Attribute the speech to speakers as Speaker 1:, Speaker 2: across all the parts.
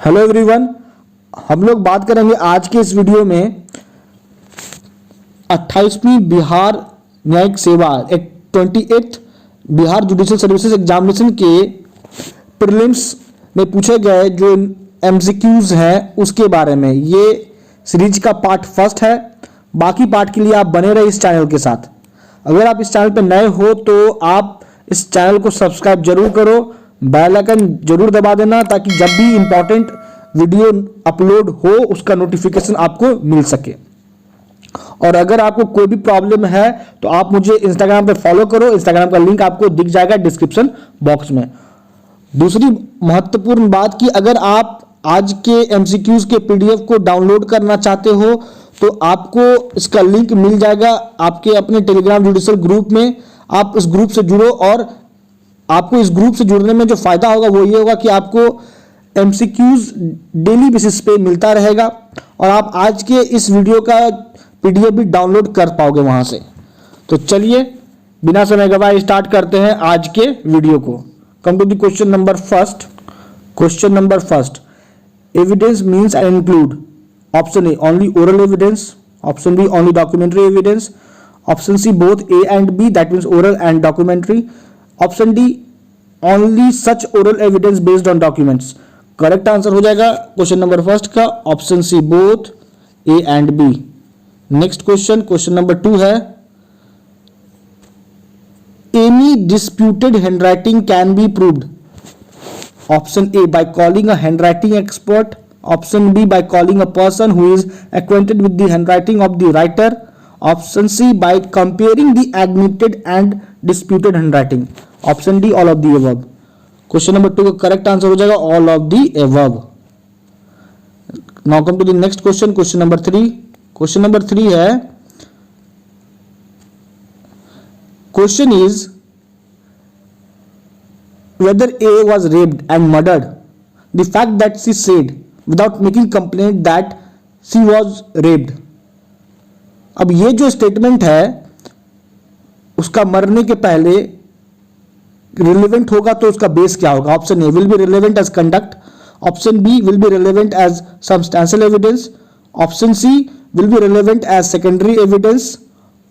Speaker 1: Hello everyone, हम लोग बात करेंगे आज के इस वीडियो में 28वीं बिहार न्यायिक सेवा 28th Bihar judicial services examination के प्रीलिम्स में पूछे गए जो एमसीक्यूज हैं उसके बारे में। ये सीरीज का पार्ट फर्स्ट है। बाकी पार्ट के लिए आप बने रहे इस चैनल के साथ। अगर आप इस चैनल पर नए हो तो आप इस चैनल को सब्सक्राइब जरूर करो, बेल आइकन जरूर दबा देना ताकि जब भी इंपॉर्टेंट वीडियो अपलोड हो उसका नोटिफिकेशन आपको मिल सके। और अगर आपको कोई भी प्रॉब्लम है तो आप मुझे इंस्टाग्राम पे फॉलो करो। इंस्टाग्राम का लिंक आपको दिख जाएगा डिस्क्रिप्शन बॉक्स में। दूसरी महत्वपूर्ण बात कि अगर आप आज के एमसीक्यूज के पीडीएफ को डाउनलोड करना चाहते हो तो आपको इसका लिंक मिल जाएगा आपके अपने टेलीग्राम जुडिशियल ग्रुप में। आप इस ग्रुप से जुड़ो और आपको इस ग्रुप से जुड़ने में जो फायदा होगा वो ये होगा कि आपको एमसीक्यूज डेली बेसिस पे मिलता रहेगा और आप आज के इस वीडियो का पीडीएफ भी डाउनलोड कर पाओगे वहां से। तो चलिए बिना समय गवाए स्टार्ट करते हैं आज के वीडियो को। Come to the question number first. Question number first, evidence means and include option A only oral evidence, option B only documentary evidence, option C both A and B that means oral and documentary, option D only such oral evidence based on documents. Correct answer हो जाएगा question number first का option C both A and B. Next question, question number 2 है, any disputed handwriting can be proved. Option A by calling a handwriting expert, option B by calling a person who is acquainted with the handwriting of the writer, option C by comparing the admitted and disputed handwriting, option D all of the above। Question number 2 का correct answer हो जाएगा all of the above. Now come to the next question, question number 3। Question number 3 है, question is whether A was raped and murdered, the fact that she said without making complaint that she was raped. अब ये जो statement है उसका मरने के पहले relevant होगा तो उसका बेस क्या होगा। Option A will be relevant as conduct, option B will be relevant as substantial evidence, option C will be relevant as secondary evidence,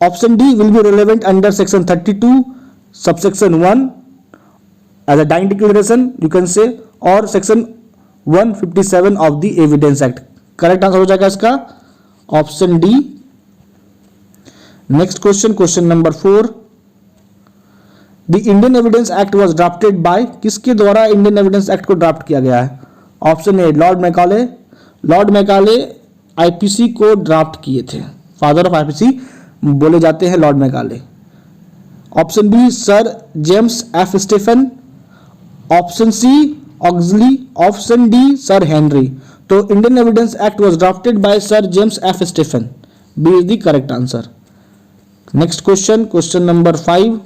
Speaker 1: option D will be relevant under section 32 subsection 1 as a dying declaration you can say, और section 157 of the evidence act. Correct answer हो जाएगा इसका option D. Next question, question number 4, the Indian evidence act was drafted bye, किसके द्वारा Indian evidence act को draft किया गया है। Option A Lord Macaulay, Lord Macaulay IPC को ड्राफ्ट किए थे, फादर ऑफ आईपीसी बोले जाते हैं Lord Macaulay. Option B Sir James F Stephen, option C Oxley, option D Sir Henry. तो Indian evidence act was drafted by Sir James F Stephen, B is the correct answer. Next question, question number 5,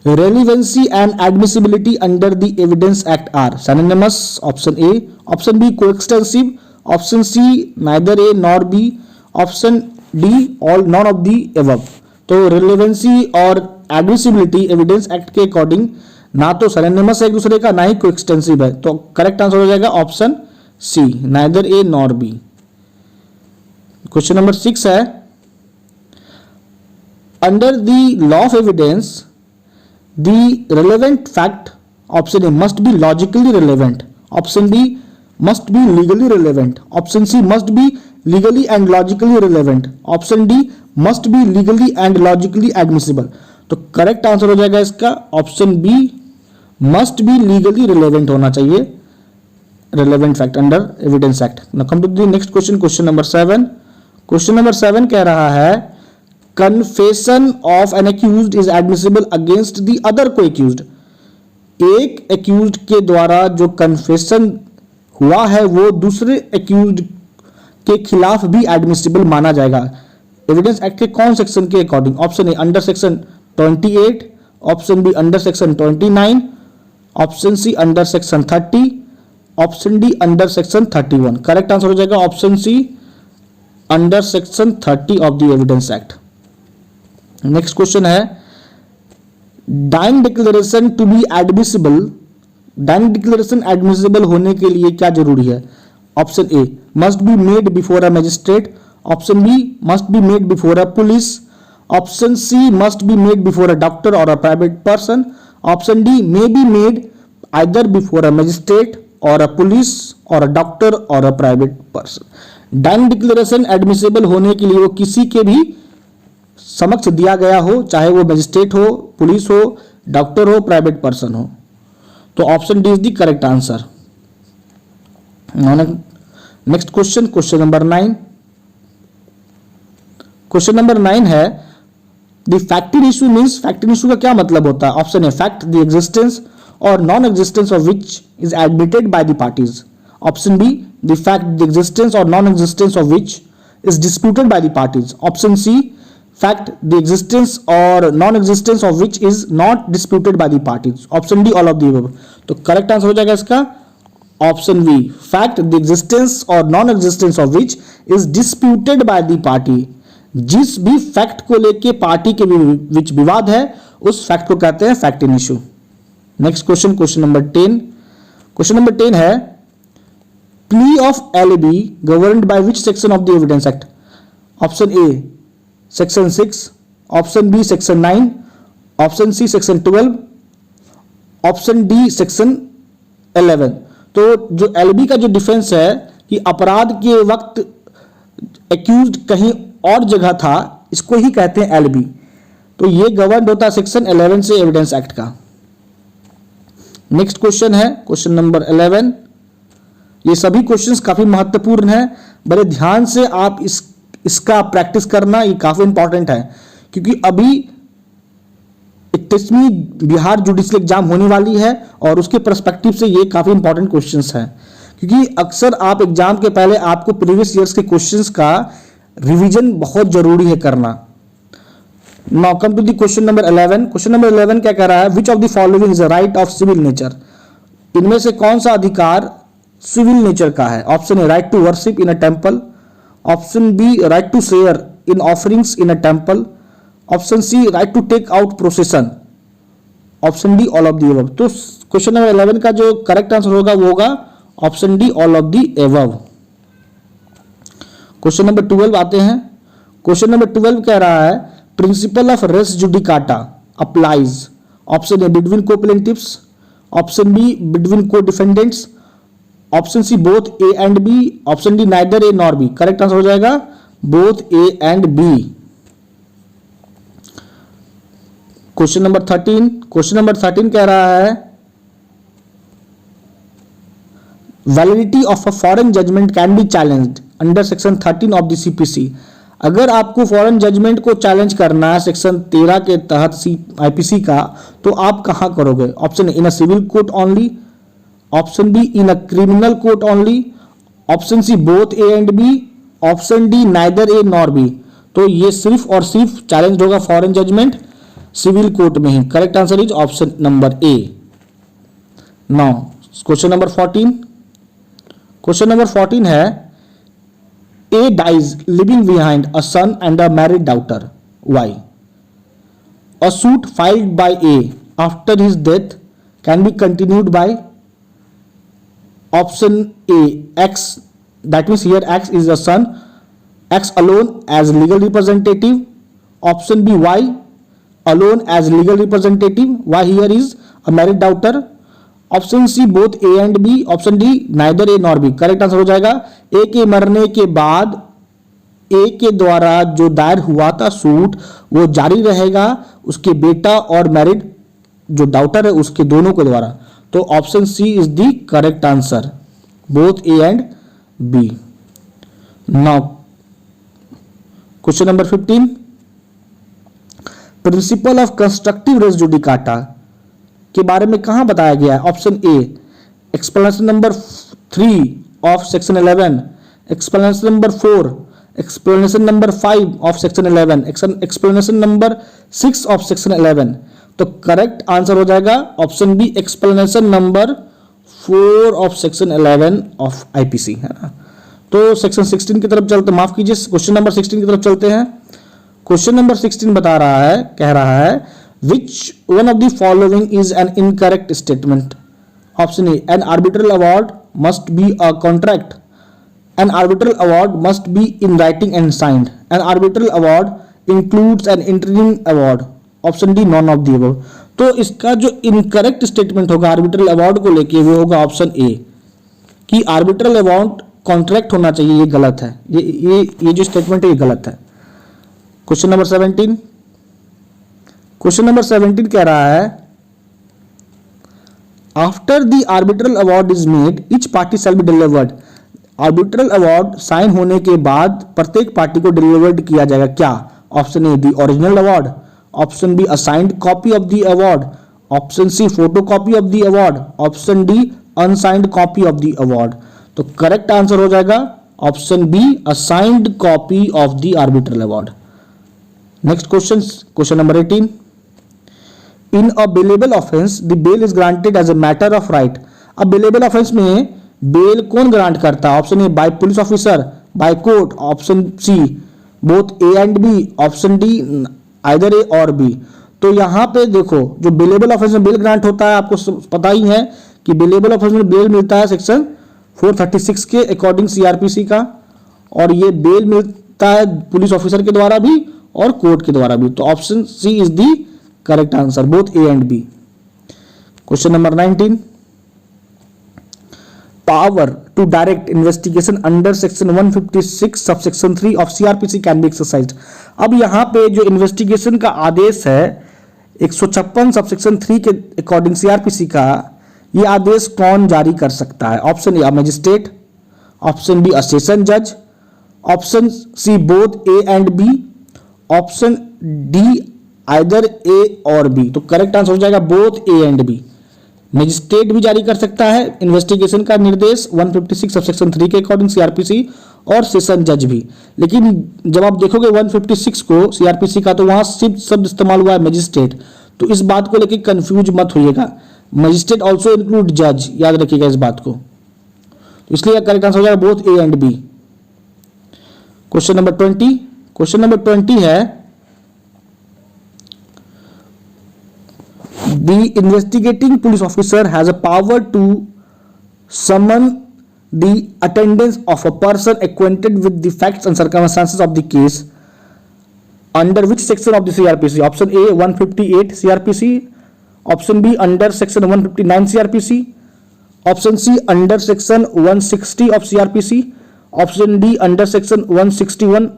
Speaker 1: relevancy and admissibility under the evidence act are synonymous, option A, option B coextensive, option C neither A nor B, option D all none of the above। तो relevancy और admissibility evidence act के according ना तो synonymous है एक दूसरे का ना ही coextensive है, तो करेक्ट आंसर हो जाएगा option C neither A nor B। Question number 6 है, under the law of evidence the relevant fact, option A must be logically relevant, option B must be legally relevant, option C must be legally and logically relevant, option D must be legally and logically admissible। तो correct answer हो जाएगा इसका option B must be legally relevant होना चाहिए relevant fact under evidence act. Now come to the next question, question number 7। Question number 7 कह रहा है, Confession of an accused is admissible against the other co-accused। एक accused के द्वारा जो confession हुआ है वो दूसरे accused के खिलाफ भी admissible माना जाएगा। एविडेंस एक्ट के कौन सेक्शन के according. Option A under section 28, option B under section 29, option C under section 30, option D under section 31। Correct answer हो जाएगा option C under section 30 of the evidence act. Next question है, dying declaration to be admissible dying declaration admissible होने के लिए क्या जरूरी है? Option A must be made before a magistrate, option B must be made before a police, option C must be made before a doctor or a private person, option D may be made either before a magistrate or a police or a doctor or a private person. Dying declaration admissible होने के लिए वो किसी के भी समक्ष दिया गया हो, चाहे वो मैजिस्ट्रेट हो, पुलिस हो, डॉक्टर हो, प्राइवेट पर्सन हो। तो option D is the correct answer. Next question, question number 9। Question number 9 है the fact issue means, fact issue का क्या मतलब होता है? Option A fact the existence or non existence of which is admitted by the parties, option B the fact the existence or non existence of which is disputed by the parties, option C fact the existence or non-existence of which is not disputed by the parties, option D all of the above। तो correct answer हो जाएगा इसका option B, fact the existence or non existence of which is disputed by the party. जिस भी fact को लेके party के बीच विवाद है उस फैक्ट को कहते हैं fact in issue. Next question, question number 10। Question number 10 है plea of alibi governed by which section of the evidence act, option A section 6, option B section 9, option C section 12, option D section 11। तो जो LB का जो defence है कि अपराध के वक्त एक्यूज्ड कहीं और जगह था, इसको ही कहते हैं एलबी। तो ये गवर्न होता है सेक्शन 11 से एविडेंस एक्ट का। नेक्स्ट क्वेश्चन है क्वेश्चन नंबर 11। ये सभी क्वेश्चंस काफी महत्वपूर्ण हैं, बड़े ध्यान से आप इसका प्रैक्टिस करना, ये काफी इंपॉर्टेंट है क्योंकि अभी 31वीं बिहार जुडिशियल एग्जाम होने वाली है और उसके पर्सपेक्टिव से ये काफी इंपॉर्टेंट क्वेश्चंस हैं। क्योंकि अक्सर आप एग्जाम के पहले आपको प्रीवियस ईयर्स के क्वेश्चंस का रिवीजन बहुत जरूरी है करना। Now come to the question number 11। Question number 11 क्या कह रहा है? Which of the following is a right of civil nature, इनमें से कौन सा अधिकार सिविल नेचर का है? Option A right to worship in a temple, option B right to share in offerings in a temple, option C right to take out procession, option D all of the above. तो question number 11 का जो correct answer होगा वो होगा option D all of the above. Question number 12 आते हैं। Question number 12 कह रहा है principle of res judicata applies, option A between co plaintiffs, option B between co defendants, option C both A and B, option D neither A nor B. Correct answer हो जाएगा both A and B. Question number 13। Question number 13 कह रहा है validity of a foreign judgment can be challenged under section 13 of the CPC. अगर आपको foreign judgement को challenge करना है सेक्शन 13 के तहत आईपीसी का, तो आप कहां करोगे? Option A in a civil court only, option B in a criminal court only, option C both A and B, option D neither A nor B. तो ये सिर्फ और सिर्फ चैलेंज होगा फॉरेन जजमेंट सिविल कोर्ट में ही। Correct answer is option number A. Now question number 14। Question number 14 है A dies living behind a son and a married daughter, Y? A suit filed by A after his death can be continued by option A X, that means here X is the son, X alone as legal representative, option B Y alone as legal representative, Y here is a married daughter, option C both A and B, option D neither A nor B। Correct answer हो जाएगा A के मरने के बाद A के द्वारा जो दायर हुआ था सूट वो जारी रहेगा उसके बेटा और मैरिड जो डॉटर है उसके दोनों के द्वारा। तो option C is the correct answer, both A and B. Now question number 15। Principle of constructive res judicata के बारे में कहां बताया गया है? Option A explanation number 3 of section 11, explanation number 4, explanation number 5 of section 11, explanation number 6 of section 11। तो correct answer हो जाएगा option B explanation number 4 of section 11 of IPC, है ना। तो सेक्शन 16 की तरफ चलते, माफ कीजिए, क्वेश्चन नंबर 16 की तरफ चलते हैं। क्वेश्चन नंबर 16 बता रहा है, कह रहा है which one of the following is an incorrect statement, option A, an arbitral award must be a contract, an arbitral award must be in writing and signed, an arbitral award includes an interim award, option D none of the above. तो इसका जो incorrect statement होगा arbitral award को लेके वो होगा option ए कि arbitral award contract होना चाहिए, ये गलत है। ये जो स्टेटमेंट है ये गलत है। क्वेश्चन नंबर 17, क्वेश्चन नंबर 17 कह रहा है after the arbitral award is made each party shall be delivered. Arbitral award sign होने के बाद प्रत्येक पार्टी को डिलीवर्ड किया जाएगा क्या? Option A the original award, option B a signed copy of the award, option C photo copy of the award, option D unsigned copy of the award. तो correct answer हो जाएगा option B a signed copy of the arbitral award. Next question, question number 18, in a bailable offence the bail is granted as a matter of right. अब bailable offence में bail कौन grant करता है? Option A by police officer, by court, option C both A and B, option D either A or B. तो यहां पे देखो जो बेलेबल ऑफेंस में बेल ग्रांट होता है आपको पता ही है कि बेलेबल ऑफेंस में बेल मिलता है सेक्शन 436 के अकॉर्डिंग सीआरपीसी का, और ये बेल मिलता है पुलिस ऑफिसर के द्वारा भी और कोर्ट के द्वारा भी। तो option C is the correct answer, both A and B. Question number 19, power to direct investigation under section 156 subsection 3 of CRPC can be exercised। अब यहाँ पे जो इन्वेस्टिगेशन का आदेश है 156 सबसेक्शन 3 के अकॉर्डिंग सीआरपीसी का, ये आदेश कौन जारी कर सकता है? Option A magistrate, option B session जज, option C both A and B, option D either A or B. तो करेक्ट आंसर हो जाएगा both A and B. Magistrate भी जारी कर सकता है इन्वेस्टिगेशन का निर्देश 156 सबसेक्शन 3 के अकॉर्डिंग सीआरपीसी, और सेशन जज भी। लेकिन जब आप देखोगे 156 को सीआरपीसी का तो वहां सिर्फ शब्द इस्तेमाल हुआ है मजिस्ट्रेट, तो इस बात को लेकर कंफ्यूज मत होइएगा। मजिस्ट्रेट ऑल्सो इंक्लूड जज, याद रखिएगा इस बात को। इसलिए करेक्ट आंसर हो जाएगा both A and B. Question number 20, question number 20 है the investigating police officer has a power to summon the attendance of a person acquainted with the facts and circumstances of the case under which section of the CRPC? Option A 158 CRPC, option B under section 159 CRPC, option C under section 160 of CRPC, option D under section 161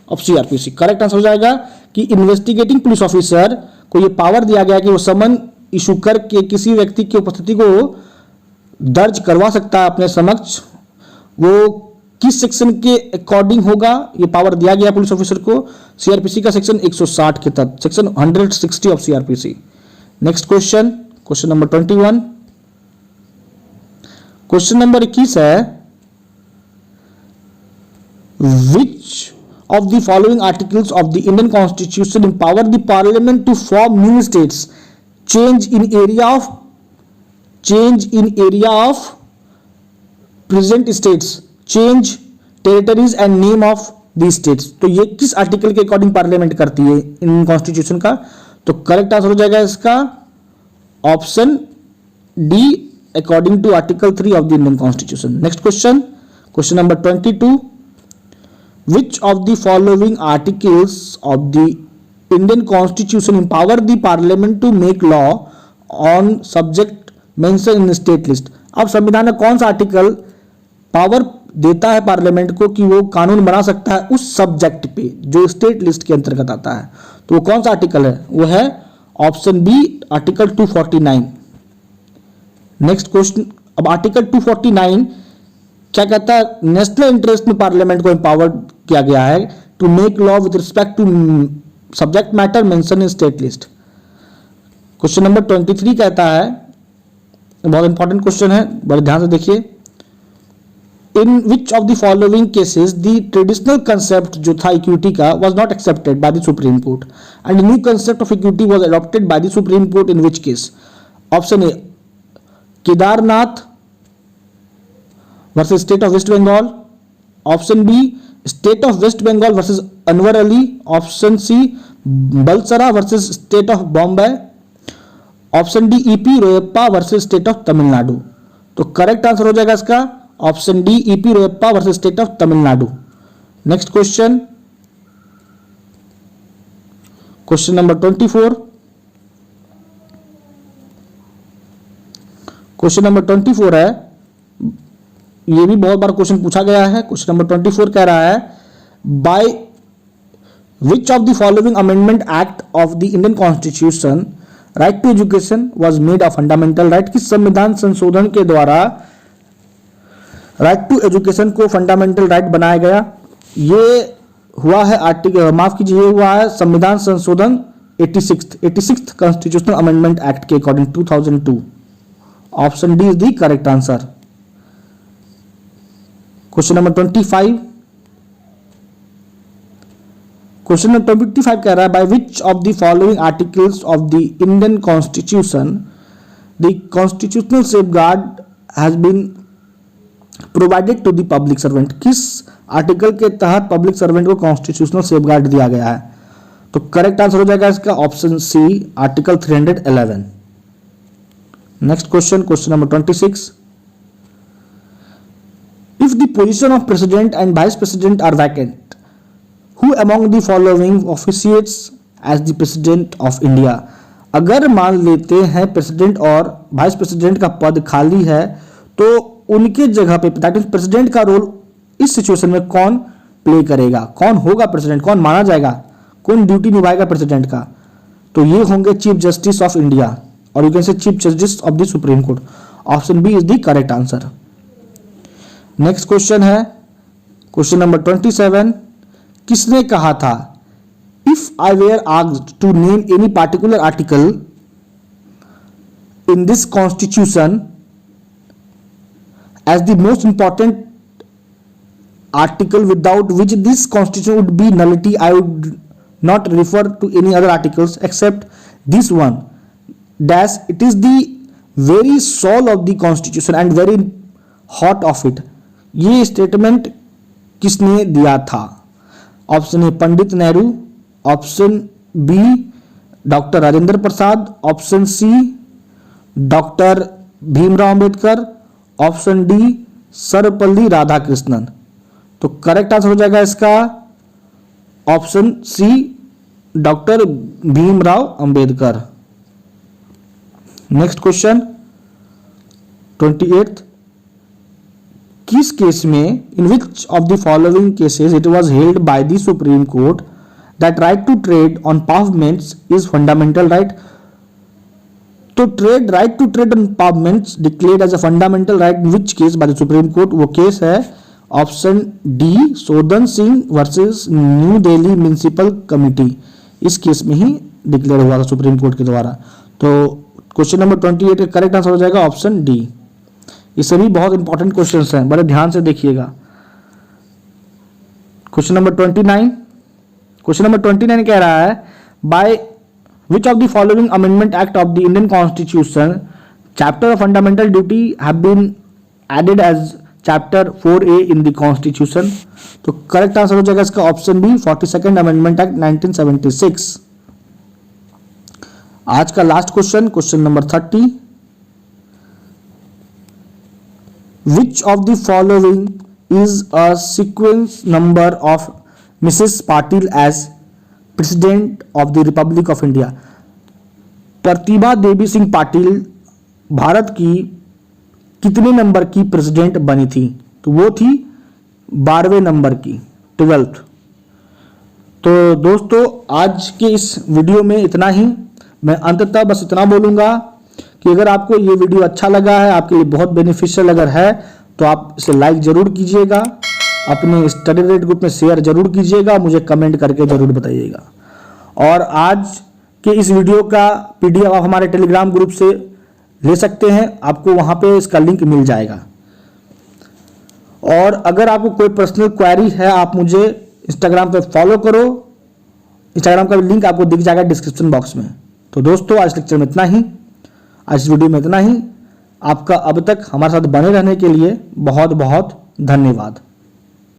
Speaker 1: of CRPC। Correct answer हो जाएगा कि investigating police officer को यह power दिया गया कि वो समन issue करके किसी व्यक्ति की उपस्थिति को दर्ज करवा सकता है अपने समक्ष। वो किस सेक्शन के अकॉर्डिंग होगा, ये पावर दिया गया पुलिस ऑफिसर को? सीआरपीसी का सेक्शन 160 के तहत, section 160 of CrPC. Next question, question number 21, question number 21 है विच of the following articles of the Indian Constitution empower the Parliament to form new states, change in area of present states, change territories and name of these states। तो ये किस article के according parliament करती है Indian constitution का? तो correct answer हो जाएगा इसका option D according to article 3 of the Indian constitution. Next question, question number 22, which of the following articles of the Indian Constitution empower the Parliament to make law on subject mentioned in state list? अब संविधान में कौन सा article power देता है parliament को कि वो कानून बना सकता है उस सब्जेक्ट पे जो स्टेट लिस्ट के अंतर्गत आता है? तो वो कौन सा आर्टिकल है? वो है option B article 249। Next question, अब आर्टिकल 249 क्या कहता है? नेशनल इंटरेस्ट में पार्लियामेंट को एम्पावर किया गया है to make law with respect to subject matter mention in state list. Question number 23 कहता है, बहुत इंपॉर्टेंट क्वेश्चन है, बड़े ध्यान से देखिए, in which of the following cases the traditional concept जो था इक्विटी का was not accepted by the supreme Court and new concept of equity was adopted by the supreme Court in which case? Option A Kedarnath versus state of West Bengal, option B state of West Bengal versus Anwar Ali, option C Balsara versus state of Bombay, option D EP Royappa versus state of Tamil Nadu. तो correct answer हो जाएगा इसका option D EP Royappa versus state of Tamil Nadu. Next question, question number 24। Question number 24 है, ये भी बहुत बार question पूछा गया है। क्वेश्चन नंबर 24 कह रहा है by which of the following amendment act of the Indian constitution right to education was made a fundamental right. किस संविधान संशोधन के द्वारा राइट टू एजुकेशन को फंडामेंटल राइट बनाया गया। ये हुआ है आर्टिकल, माफ कीजिए, ये हुआ है संविधान संशोधन 86th कॉन्स्टिट्यूशनल अमेंडमेंट एक्ट के according 2002। Option D is the correct answer. Question number 25। Question number 25 कह रहा है by which of the following articles of the Indian constitution the constitutional safeguard has been provided to the public servant. किस article के तहत public servant को constitutional safeguard दिया गया है। तो करेक्ट आंसर हो जाएगा इसका option C article 311। Next question, question number 26। If the position of president and vice president are vacant, who among the following officiates as the president of India. अगर मान लेते हैं प्रेसिडेंट और वाइस प्रेसिडेंट का पद खाली है तो उनके जगह पे दैट मींस प्रेसिडेंट का रोल इस सिचुएशन में कौन प्ले करेगा, कौन होगा प्रेसिडेंट, कौन माना जाएगा, कौन ड्यूटी निभाएगा प्रेसिडेंट का। तो ये होंगे चीफ जस्टिस ऑफ इंडिया और you can say chief justice of the supreme court. Option B is the correct answer. Next question है क्वेश्चन नंबर 27। किसने कहा था if I were asked to name any particular article in this constitution as the most important article without which this constitution would be nullity, I would not refer to any other articles except this one dash it is the very soul of the constitution and very heart of it। ये statement किसने दिया था। Option A Pandit Nehru, option B doctor Rajendra Prasad, option C doctor Bhimrao Ambedkar, option D Sarvepalli Radhakrishnan. तो correct answer हो जाएगा इसका option C doctor Bhimrao Ambedkar. Next question 28। किस case में in which of the following cases it was held by the supreme Court that right to trade on pavements is fundamental right. तो trade right to trade on pavements declared as a fundamental right in which case by the supreme Court. वो case है option D Sodan Singh versus New Delhi municipal committee. इस case में ही declare हुआ था supreme court के द्वारा। तो क्वेश्चन नंबर 28 का करेक्ट आंसर हो जाएगा ऑप्शन डी। ये सभी बहुत इंपॉर्टेंट क्वेश्चंस हैं, बड़े ध्यान से देखिएगा। Question number 29। क्वेश्चन नंबर 29 कह रहा है bye which of the following amendment act of the Indian Constitution chapter of fundamental duty have been added as chapter 4A in the Constitution। तो करेक्ट आंसर हो जाएगा इसका option B 42nd amendment act 1976। आज का last question, question number 30। Which of the following is a sequence number of Mrs. Patil as president of the republic of India. Pratibha Devi Singh Patil Bharat की कितने number की president बनी थी। तो वो थी 12वें नंबर की, 12th। तो दोस्तों आज के इस वीडियो में इतना ही। मैं अंततः बस इतना बोलूँगा कि अगर आपको ये वीडियो अच्छा लगा है, आपके लिए बहुत बेनिफिशियल अगर है, तो आप इसे लाइक ज़रूर कीजिएगा, अपने स्टडी रेट ग्रुप में शेयर जरूर कीजिएगा, मुझे कमेंट करके ज़रूर बताइएगा। और आज के इस वीडियो का PDF आप हमारे टेलीग्राम ग्रुप से ले सकते हैं, आपको वहाँ पे इसका लिंक मिल जाएगा। और अगर आपको कोई पर्सनल क्वेरी है, आप मुझे इंस्टाग्राम पे फॉलो करो, इंस्टाग्राम का लिंक आपको दिख जाएगा डिस्क्रिप्शन बॉक्स में। तो दोस्तों आज लेक्चर में इतना ही, आज इस वीडियो में इतना ही। आपका अब तक हमारे साथ बने रहने के लिए बहुत बहुत धन्यवाद।